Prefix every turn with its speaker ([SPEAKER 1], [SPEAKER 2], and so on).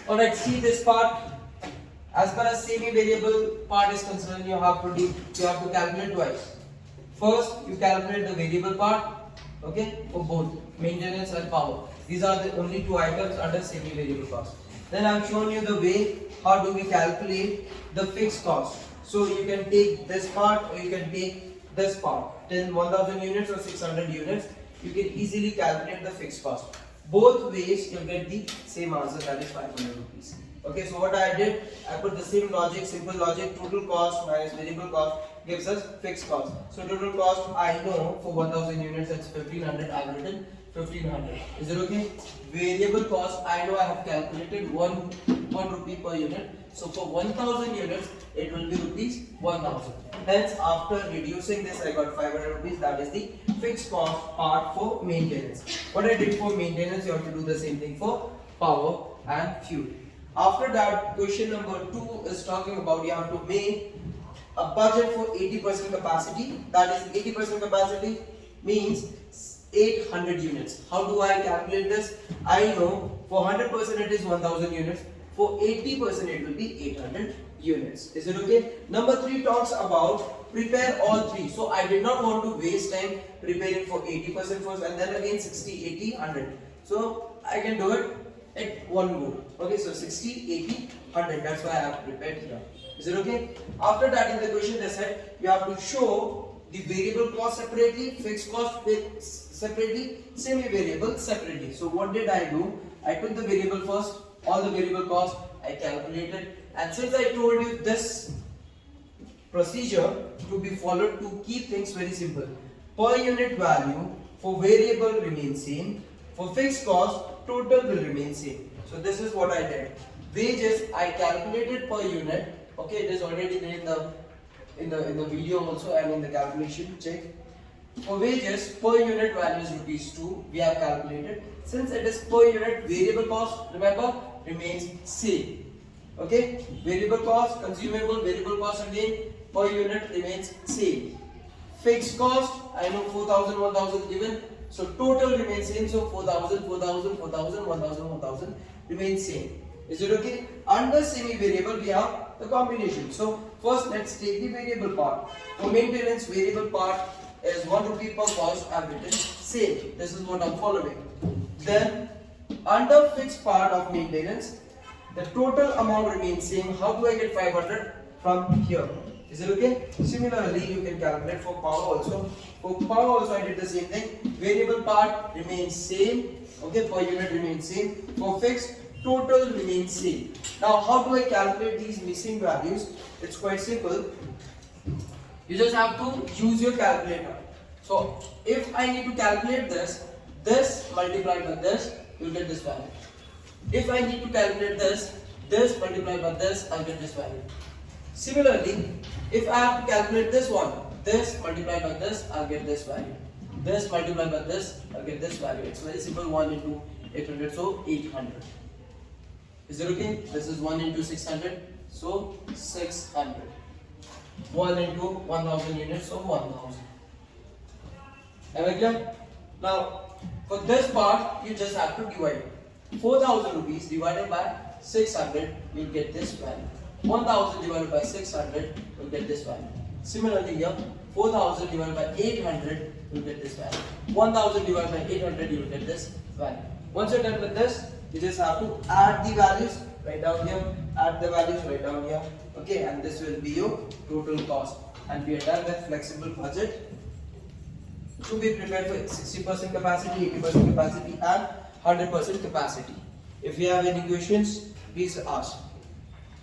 [SPEAKER 1] Alright, see this part. As far as semi-variable part is concerned, you have to calculate twice. First, you calculate the variable part, okay, for both maintenance and power. These are the only two items under semi-variable cost. Then I have shown you the way how do we calculate the fixed cost. So you can take this part or you can take this part. Then 1000 units or 600 units, you can easily calculate the fixed cost. Both ways you get the same answer, that is 500 rupees. Okay, so what I did, I put the same logic, simple logic, total cost minus variable cost gives us fixed cost. So total cost I know for 1000 units it's 1500, I have written 1500. Is it okay? Variable cost I know I have calculated 1 rupee per unit. So for 1000 units it will be rupees 1000. Hence after reducing this I got 500 rupees, that is the fixed cost part for maintenance. What I did for maintenance, you have to do the same thing for power and fuel. After that, question number 2 is talking about you have to make a budget for 80% capacity. That is 80% capacity means 800 units. How do I calculate this? I know for 100% it is 1000 units. For 80% it will be 800 units. Is it okay? Number 3 talks about prepare all three. So I did not want to waste time preparing for 80% first and then again 60, 80, 100. So I can do it at one go. Okay, so 60, 80, 100. That's why I have prepared here. Is it okay? After that, in the question they said you have to show the variable cost separately, fixed cost separately, semi-variable separately. So what did I do? I took the variable first, all the variable cost I calculated, and since I told you this procedure to be followed to keep things very simple. Per unit value for variable remains same, for fixed cost total will remain same. So this is what I did. Wages I calculated per unit. Okay, it is already there in the video also and in the calculation. Check. For wages per unit value is rupees 2. We have calculated. Since it is per unit, variable cost remember remains same. Okay, variable cost, consumable, variable cost again per unit remains same. Fixed cost I know 4000, 1000 given. So total remains same, so 4000, 4000, 4000, 1000, 1000 remains same. Is it okay? Under semi-variable we have the combination. So first let's take the variable part. For maintenance variable part is 1 rupee per cost, I have written same. This is what I am following. Then under fixed part of maintenance, the total amount remains same. How do I get 500 from here? Is it okay? Similarly, you can calculate for power also. For power also I did the same thing. Variable part remains same. Okay, per unit remains same. For fixed, total remains same. Now, how do I calculate these missing values? It's quite simple. You just have to use your calculator. So, if I need to calculate this multiplied by this, you'll get this value. If I need to calculate this multiplied by this, I'll get this value. Similarly, if I have to calculate this one, this multiplied by this, I'll get this value. This multiplied by this, I'll get this value. It's very simple, 1 into 800, so 800. Is it okay? This is 1 into 600, so 600. 1 into 1000 units, so 1000. Am I clear? Now, for this part, you just have to divide. 4000 rupees divided by 600, you'll get this value. 1000 divided by 600 will get this value. Similarly here, 4000 divided by 800 will get this value. 1000 divided by 800 you will get this value. Once you're done with this, you just have to add the values right down here, add the values right down here. Okay, and this will be your total cost. And we are done with flexible budget to be prepared for 60% capacity, 80% capacity and 100% capacity. If you have any questions, please ask.